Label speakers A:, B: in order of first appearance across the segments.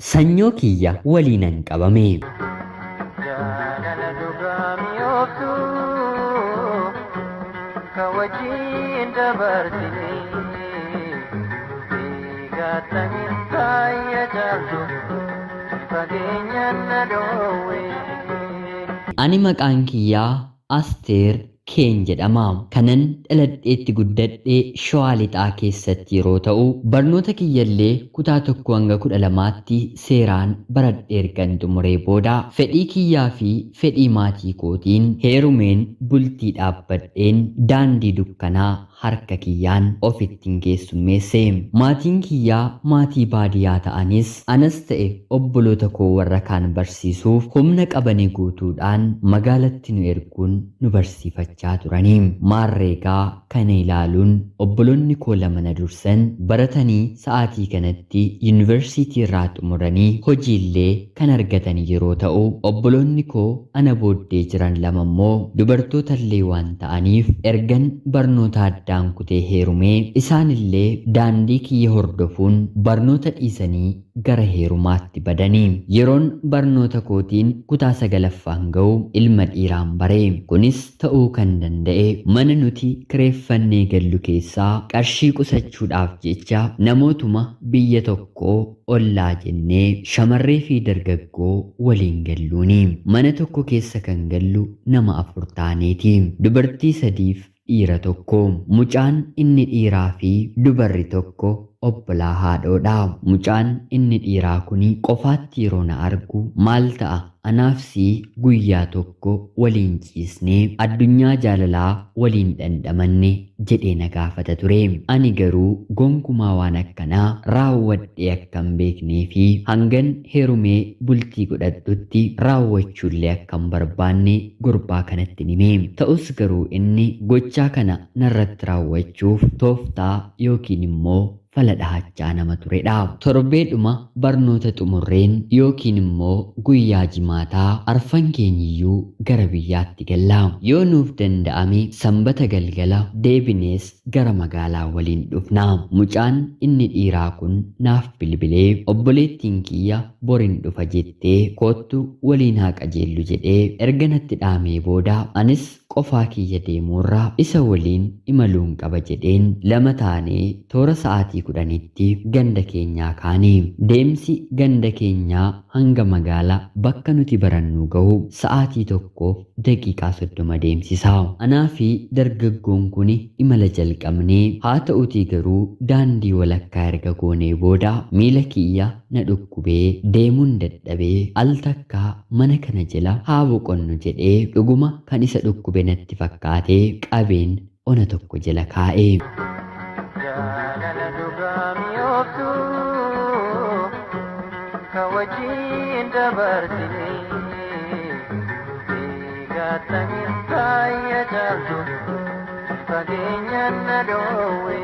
A: Sanyoo kiyya waliinan qabame.
B: Jaalala dhugaa mi'ooftu kan wajjin dabarsine eegattaniin faaya jaaltu fageenyaan na dhoowwe.
A: Ani maqaan kiyyaa Asteer Keen jedhama. Kanan dhaladheetti guddadhee Shawaa Lixaa keessatti yeroo ta'u, barnoota kiyyallee kutaa 1 hanga 12tti seeraan baradhee ergan xumuree booda fedhii kiyyaa fi fedhii maatii kootiin heerumeen bultii dhaabbadheen daandii dukkanaa harka kiyyaan ofittiin keessummeesse. Maatiin kiyyaa maatii baadiyyaa ta'anis anas ta'e obboloota koo warra kaan barsiisuuf humna qabanii guutuudhaan magaalatti nu erguun nu barsiifachaa turanii. Maarreegaa kana ilaaluun obboloonni koo lama na dursan baratanii sa'aatii kanatti yuunivarsiitii irraa xumuranii hojiillee kan argatan yeroo ta'u, obboloonni koo ana booddee jiran lama immoo dubartootallee waan ta'aniif ergan barnoota addaan kutee heerumee isaanillee daandii kiyya hordofuun barnoota dhiisanii gara heerumaatti badanii. Yeroon barnoota kootiin kutaa 9ffaan ga'u ilma dhiiraan baree. Kunis ta'uu kan danda'e mana nuti kireeffannee gallu keessaa qarshii qusachuudhaaf jecha namootuma biyya tokkoo ollaa jennee shamarree fi dargaggoo waliin galluuni. Mana tokko keessa kan gallu nama 4 taaneeti. Dubartii 3 dhiira tokko. Mucaan inni dhiiraa fi dubarri tokko obbolaa haadhoodha. Mucaan inni dhiiraa kuni qofaatti yeroo na argu maal ta'a anaafsi guyyaa tokko waliin ciisnee addunyaa jaalalaa waliin dhandhamanne jedhee na gaafata ture. Ani garuu gonkumaa waan akkanaa raawwadhee akkan beeknee fi hangan heerumee bultii godhadhutti raawwachuullee akkan barbaanne gurbaa kanatti hime. Ta'us garuu inni gochaa kana narratti raawwachuuf tooftaa yookiin immoo fala dhahachaa nama turedha. Torbeedhuma barnoota xumurreen yookiin immoo guyyaa jimaataa arfan keenyiyyuu gara biyyaatti galla. Yoo nuuf danda'ame sanbata galgala deebinees gara magaalaa waliin dhufna. Mucaan inni dhiiraa kun naaf bilbilee obboleettiin kiyya borin dhufa jettee koottu waliin haa qajeellu jedhee erga natti dhaamee booda anis qofaa kiyya deemuurraa isa waliin imaluun qaba jedheen lama taanee toora sa'aatii 10tti ganda keenyaa kaane. Deemsi ganda keenyaa hanga magaalaa bakka nuti barannu gahu sa'aatii 1 daqiiqaa 30 deemsisa. Anaa fi dargaggoon kun imala jalqabnee haa ta'utii garuu daandii walakkaa erga goonee booda miila kiyya na dhukkubee deemuun dadhabee al takkaa mana kana jala haa boqonnu jedhee dhuguma kan isa dhukkube natti fakkaatee qabeen ona tokko jala kaa'e.
B: Jaalala dhugaa mi'ooftu kan wajjin dabarsine eegattaniin faaya jaaltu fageenyaan na dhoowwe.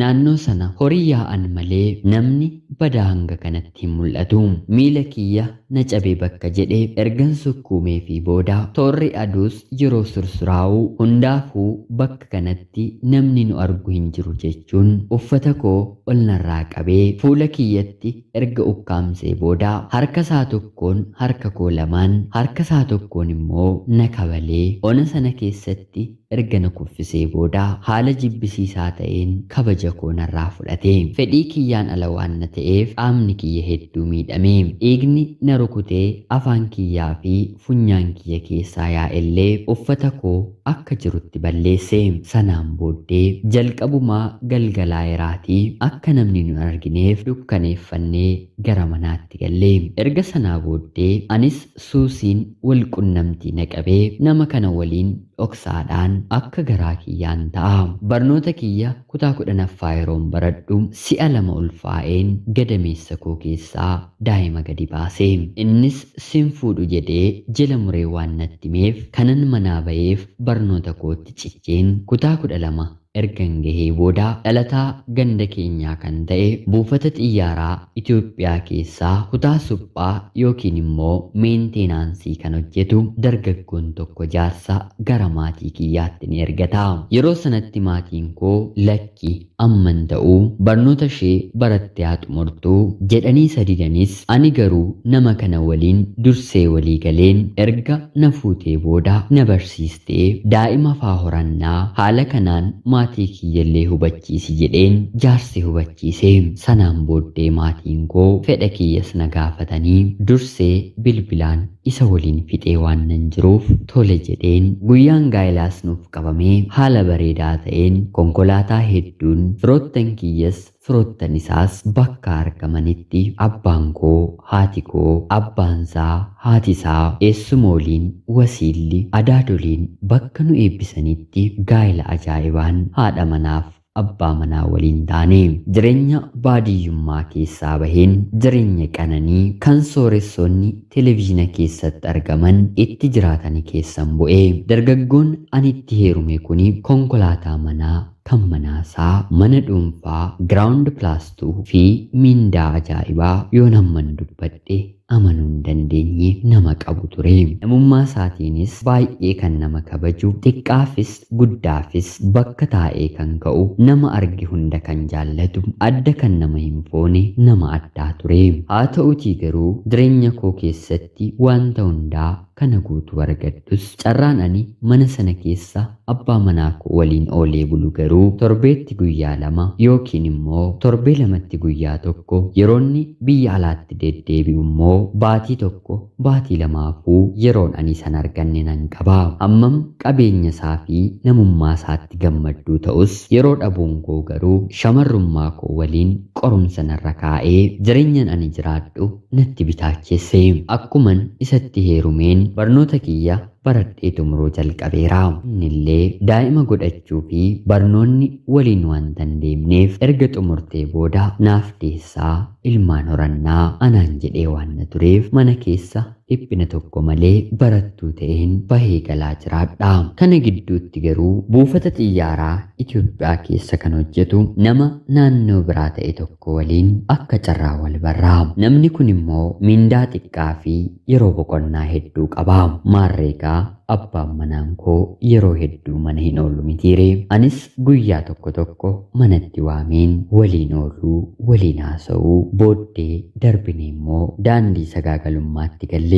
A: Naannoo sana horii yaa'an malee namni badaa hanga kanatti hin mul'atu. Miila kiyya na cabee bakka jedhee ergan sukkuumee fi booda toorri aduus yeroo sursuraa'u hundaafuu bakka kanatti namni nu argu hin jiru jechuun uffata koo ol narraa qabee fuula kiyyatti erga ukkaamsee booda harka isaa tokkoon harka koo lamaan harka isaa tokkoon immoo na kabalee ona sana keessatti erga na kuffisee booda haala jibbisiisaa ta'een kabaja koo narraa fudhate. Fedhii kiyyaan ala waan na ta'eef qaamni kiyya hedduu miidhame. Dhiigni na rukutee afaan kiyyaa fi funyaan kiyya keessaa yaa'ellee uffata koo akka jirutti balleesse. Sanaan booddee jalqabumaa galgalaa'eraatii akka namni nu argineef dukkaneeffannee gara manaatti galle. Erga sanaa booddee anis suusiin wal qunnamtii na qabee nama kana waliin dhoksaadhaan akka garaa kiyyaan ta'a. Barnoota kiyya kutaa 10ffaa yeroon baradhu si'a 2 ulfaa'een gadameessa koo keessaa daa'ima gadi baase. Innis sin fuudhu jedhee jala muree waan natti himeef kanan manaa ba'eef barnoota kootti cicheen kutaa 12 ergan gahee booda dhalataa ganda keenyaa kan ta'e buufata xiyyaaraa Itoophiyaa keessaa kutaa suphaa yookiin immoo meenteenaansii kan hojjetu dargaggoon tokko jaarsa gara maatii kiyyaatti ni ergata. Yeroo sanatti maatiin koo lakki amman ta'uu barnoota ishee barattee haa xumurtuu jedhanii sadidanis ani garuu nama kana waliin dursee walii galeen erga na fuutee booda na barsiistee daa'ima faa horannaa haala kanaan maatii kiyyallee hubachiisi jedheen jaarsi hubachiise. Sanaan booddee maatiin koo fedha kiyyas na gaafatanii dursee bilbilaan isa waliin fixee waan nan jiruuf tole jedheen guyyaan gaa'ilaas nuuf qabamee haala bareedaa ta'een konkolaataa hedduun firoottan kiyyas firoottan isaas bakka argamanitti abbaan koo haati koo abbaansaa haatisaa eessumooliin wasiilli adaadoliin bakka nu eebbisanitti gaa'ila ajaa'ibaan haadha manaaf abbaa manaa waliin taane jireenya baadiyyummaa keessaa baheen jireenya qananii kan sooressoonni televiizina keessatti argaman itti jiraatan keessan bu'ee dargaggoon ani itti heerume kuni konkolaataa manaa kan manaasaa mana dhuunfaa giraawundi pilaastuu fi mindaa ajaa'ibaa yoo namman dubbadhe amanuu hin dandeenye nama qabu ture. Namummaa isaatiinis baay'ee kan nama kabaju xiqqaafis guddaafis bakka taa'ee kan ka'u nama arge hunda kan jaallatu adda kan nama hin foone nama addaa ture. Haa ta'utii garuu jireenya koo keessatti wanta hundaa kana guutuu argadhus carraan ani mana sana keessa abbaa manaa koo waliin oolee bulu garuu torbeetti guyyaa lama yookiin immoo torbee lamatti guyyaa tokko yeroonni biyya alaatti deddeebi'u immoo baatii tokko baatii lamaafuu yeroon ani san arganne nan qaba. Hammam qabeenya isaa fi namummaa isaatti gammadduu ta'us yeroo dhabuun koo garuu shamarrummaa koo waliin qorumsa narra kaa'ee jireenyan ani jiraadhu natti bitaacheesse. Akkuman isatti heerumeen barnoota kiyya baradhee xumuruu jalqabeera. Innillee daa'ima godhachuu fi barnoonni waliin waan tan deemneef erga xumurtee booda naaf deessaa ilmaan horannaa anaan jedhee waan na tureef mana keessa dhiphina tokko malee barattuu ta'een bahee galaa jiraadha. Kana gidduutti garuu buufata xiyyaaraa Itoophiyaa keessa kan hojjetu nama naannoo biraa ta'e tokko waliin akka carraa wal barraa. Namni kun immoo mindaa xiqqaa fi yeroo boqonnaa hedduu qaba. Maarreegaa abbaan manaan koo yeroo hedduu mana hin oolu mitiire. Anis guyyaa tokko tokko manatti waameen waliin ooluu waliin haasa'uu booddee darbine immoo daandii sagaagalummaatti galle.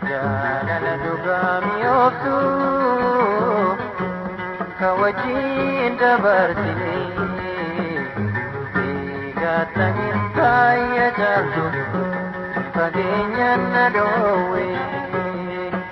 B: Jaalala dhugaa mi'ooftuu kan wajjin dabarsine eegattanii faaya jaaltu fageenyaan na dhoowwe.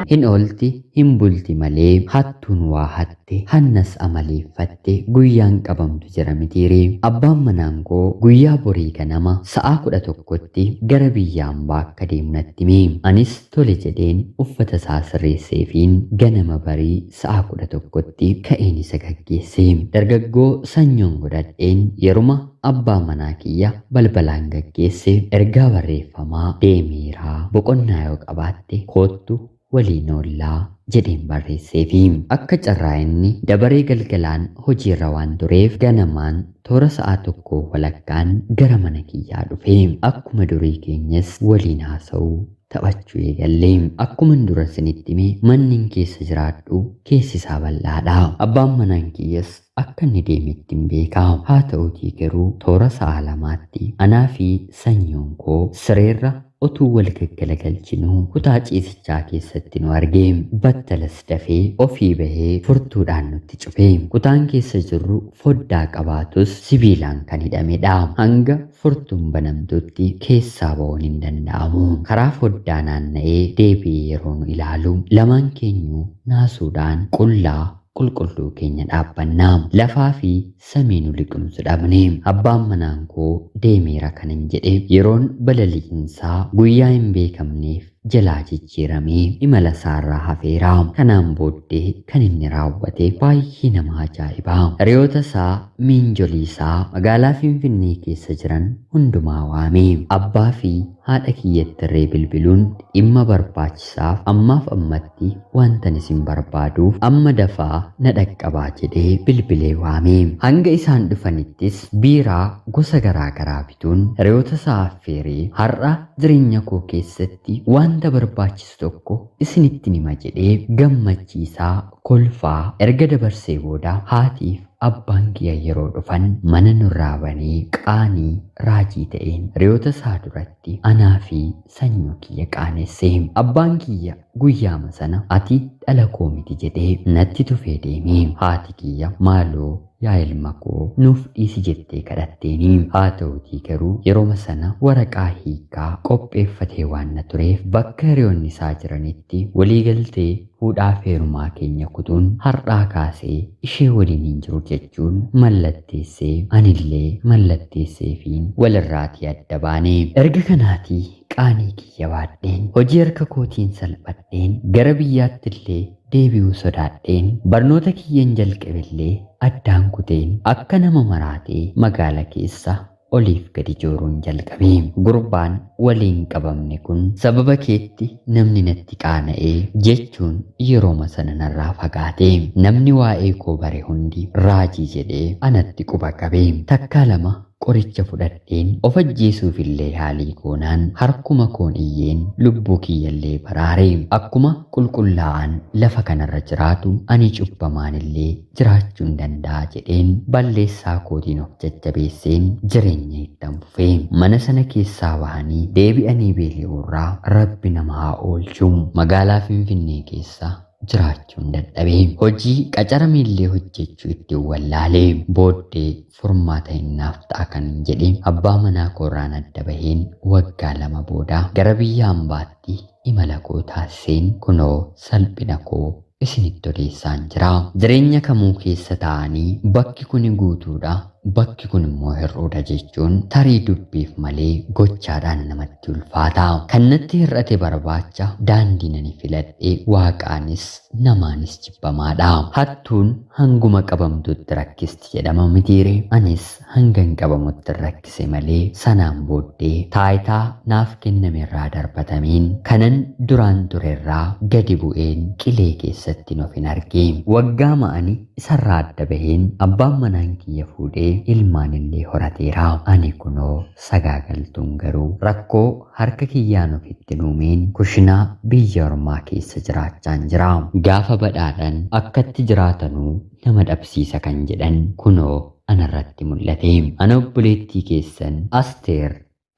A: Hin oolti hin bulti malee hattuun waa hatte hannas amaleeffatte guyyaan qabamtu jira mitiire. Abbaan manaan koo guyyaa borii ganama sa'a 11tti gara biyya hambaa akka deemu natti hime. Anis tole jedheen uffata isaa sirreesseefiin ganama barii sa'a 11tti ka'een isa gaggeesse. Dargaggoo sanyoon godhadheen yeruma abbaa manaa kiyya balbalaan gaggeesse ergaa barreeffamaa deemeeraa boqonnaa yoo qabaatte koottu waliin oollaa jedheen barreesseefi akka carraa inni dabaree galgalaan hojiirra waan tureef ganamaan toora sa'a 1 walakkaan gara mana kiyyaa dhufe. Akkuma durii keenyas waliin haasa'uu taphachuu eegalle. Akkuman dura isinitti hime manni keessa jiraadhu keessi isaa bal'aadha. Abbaan manaan kiyyas akka inni deemetti hin beeka. Haa ta'utii garuu toora sa'a 2tti anaa fi sanyoon koo sireerra otuu wal gaggalagalchinuu kutaa ciisichaa keessatti nu arge. Battalas dafee ofii bahee furtuudhaan nutti cufe. Kutaan keessa jirru foddaa qabaatus sibiilaan kan hidhamedha. Hanga furtuun banamtutti keessaa ba'uun hin danda'amu. Karaa foddaa naanna'ee deebi'ee yeroo nu ilaalu lamaan keenyu naasuudhaan qullaa qulqulluu keenya dhaabbannaa. Lafaa fi samii nu liqimsu dhabne. Abbaan manaan koo deemeera kanan jedhe yeroon balali'insaa guyyaa hin beekamneef jalaa jijjiiramee imala isaarraa hafeera. Kanaan booddee kan inni raawwate baay'ee nama ajaa'iba. Hiriyoota isaa miinjolii isaa magaalaa Finfinnee keessa jiran hundumaa waame. Abbaa fi haadha kiyyatti irree bilbiluun dhimma barbaachisaaf ammaaf ammatti wantan isin barbaaduuf amma dafaa na dhaqqabaa jedhee bilbilee waame. Hanga isaan dhufanittis biiraa gosa garaa garaa bituun hiriyoota isaa affeeree har'a jireenya koo keessatti wanta barbaachisu tokko isinitti hima jedhee gammachiisaa kolfaa erga dabarsee booda haatiif abbaan kiyya yeroo dhufan mana nurraa banee qaanii raajii ta'een hiriyoota isaa duratti anaa fi sanyoo kiyya qaanesse. Abbaan kiyya guyyaama sana ati dhala koo miti jedhee natti tufee deeme. Haati kiyya maaloo yaa ilma koo nuuf dhiisi jettee kadhatteeni. Haa ta'utii garuu yeroo sana waraqaa hiikaa qopheeffatee waan na tureef bakka hiriyoonni isaa jiranitti waliigaltee fuudhaaf heerumaa keenya kutuun har'aa kaasee ishee waliin hin jiru jechuun mallatteessee anillee mallatteesseefiin walirraatii adda baane. Erga kanaatii qaanii kiyya baadheen hojii harka kootiin salphadheen gara biyyaatti illee deebi'uu sodaadheen barnoota kiyyaan jalqabillee addaan kuteen akka nama maraatee magaala keessa oliif gadi jooruun jalqabe. Gurbaan waliin qabamne kun sababa keetti namni natti qaana'ee jechuun yerooma sana narraa fagaate. Namni waa'ee koo bare hundi raajii jedhee anatti quba qabe. Takkaa lama qoricha fudhadheen of ajjeesuuf illee yaalii goonaan harkuma koon iyyeen lubbuu kiyyallee baraare. Akkuma qulqullaa'an lafa kanarra jiraatu ani cubbamaan illee jiraachuu hin danda'a jedheen balleessaa kootiin of jajjabeesseen jireenya ittan fufee mana sana keessaa bahanii deebi'anii beeli'uurraa rabbi nama haa oolchu. Magaalaa Finfinnee keessa jiraachuun dadhabee hojii qacara miillee hojjechuu ittiin wallaalee booddee furmaata hinnaaf ta'a kan jedhe abbaa manaa koorraan adda baheen waggaa 2 booda gara biyya hambaatti imala koo taasiseen kunoo salphina koo isinitti odeessaan jira. Jireenya kamuu keessa ta'anii bakki kun guutuudha bakki kun immoo hir'uudha jechuun tarii dubbiif malee gochaadhaan namatti ulfaata. Kan natti hir'ate barbaacha daandii nani filadhee waaqaanis namaanis jibbamaadha. Hattuun hanguma qabamtutti rakkisti jedhama mitiire. Anis hangan qabamutti rakkise malee sanaan booddee taayitaa naaf kennamerraa darbatameen kanan duraan turerraa gadi bu'een qilee keessatti of hin arge. Waggaa ma'anii isarraa adda baheen abbaan manaan kiyya fuudhee ilmaan illee horateera. Ani kunoo sagaagaltuun garuu rakkoo harka kiyyaan ofitti nuumeen kushinaa biyya ormaa keessa jiraachaan jira. Gaafa badhaadhaan akkatti jiraatanuu nama dhabsiisa kan jedhan kunoo anarratti mul'ate. Ana obboleettii keessan Asteer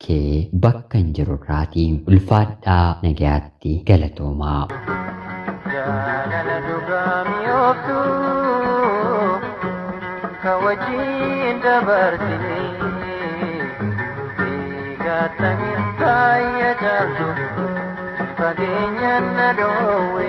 A: kee bakka hin jirurraati. Ulfaadhaa nagayaatti galatoomaa.
B: Jaalala dhugaa mi'ooftuu kawajin dabartini eegattanii taayya jaaltu fageenyaan na dhoowwe.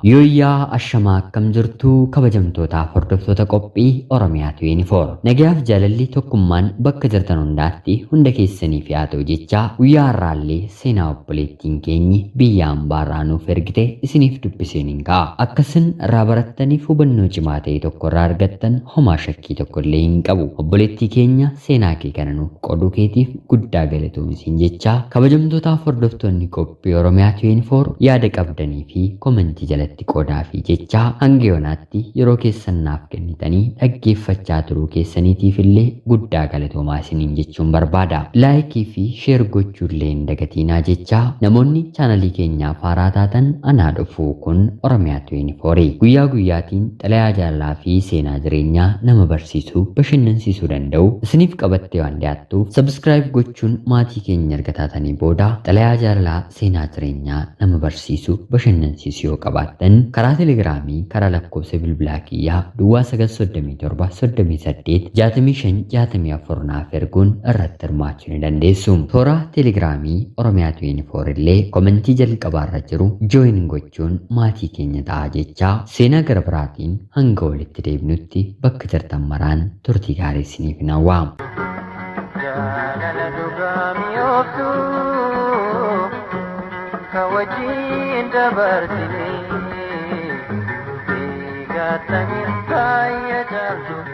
A: Yooyyaa ashamaa akkam jirtu kabajamtootaaf hordoftoota qophii Oromiyaa 24. Nagayaaf jaalalli tokkummaan bakka jirtan hundaatti hunda keessaniif haa ta'u jecha guyyaa har'aallee seenaa obboleettiin keenyi biyya hambaarraa nuuf ergite isiniif dubbiseen hin ka'a. Akkasin irraa barattaniif hubannoo cimaa ta'e tokko irraa argattan homaa shakkii tokko illee hin qabu. Obboleettii keenya seenaa kee kana nuuf qooduu keetiif guddaa galatoomisin jecha kabajamtootaaf hordoftoonni qophii Oromiyaa 24 yaada qabdanii fi komentii jalatti qoodaa fi jecha hanga yoonaatti yeroo keessan naaf kennitanii dhaggeeffachaa turuu keessaniitiif illee guddaa galatoomaa isiniin jechuun barbaada. Laayikii fi sheer gochuullee hin dagatiinaa jecha namoonni chaanalii keenyaaf haaraa taatan anaa dhufuu kun Oromiyaa 24 guyyaa guyyaatiin xalayaa jaalalaa fi seenaa jireenyaa nama barsiisuu bashannansiisuu danda'u isiniif qabattee waan dhiyaattuuf sabskiraayib gochuun maatii keenya erga taatanii booda xalayaa jaalalaa seenaa jireenyaa nama barsiisuu bashannansiisuu yoo qabaattan karaa telegiraamii karaa lakkoofsa bilbilaa kiyyaa duwwaa 937 naaf erguun irratti hirmaachuu ni dandeessu. Toora telegiraamii Oromiyaa 24 illee komentii jalqabaarra jiru jooyin gochuun maatii keenya ta'a jecha seenaa gara biraatiin hanga walitti deebinutti bakka jirtan maraan turtii gaarii isiniif hawwa.
B: Jaalala dhugaa mi'ooftuu كوجين دبرتني قاتني هاي جالتو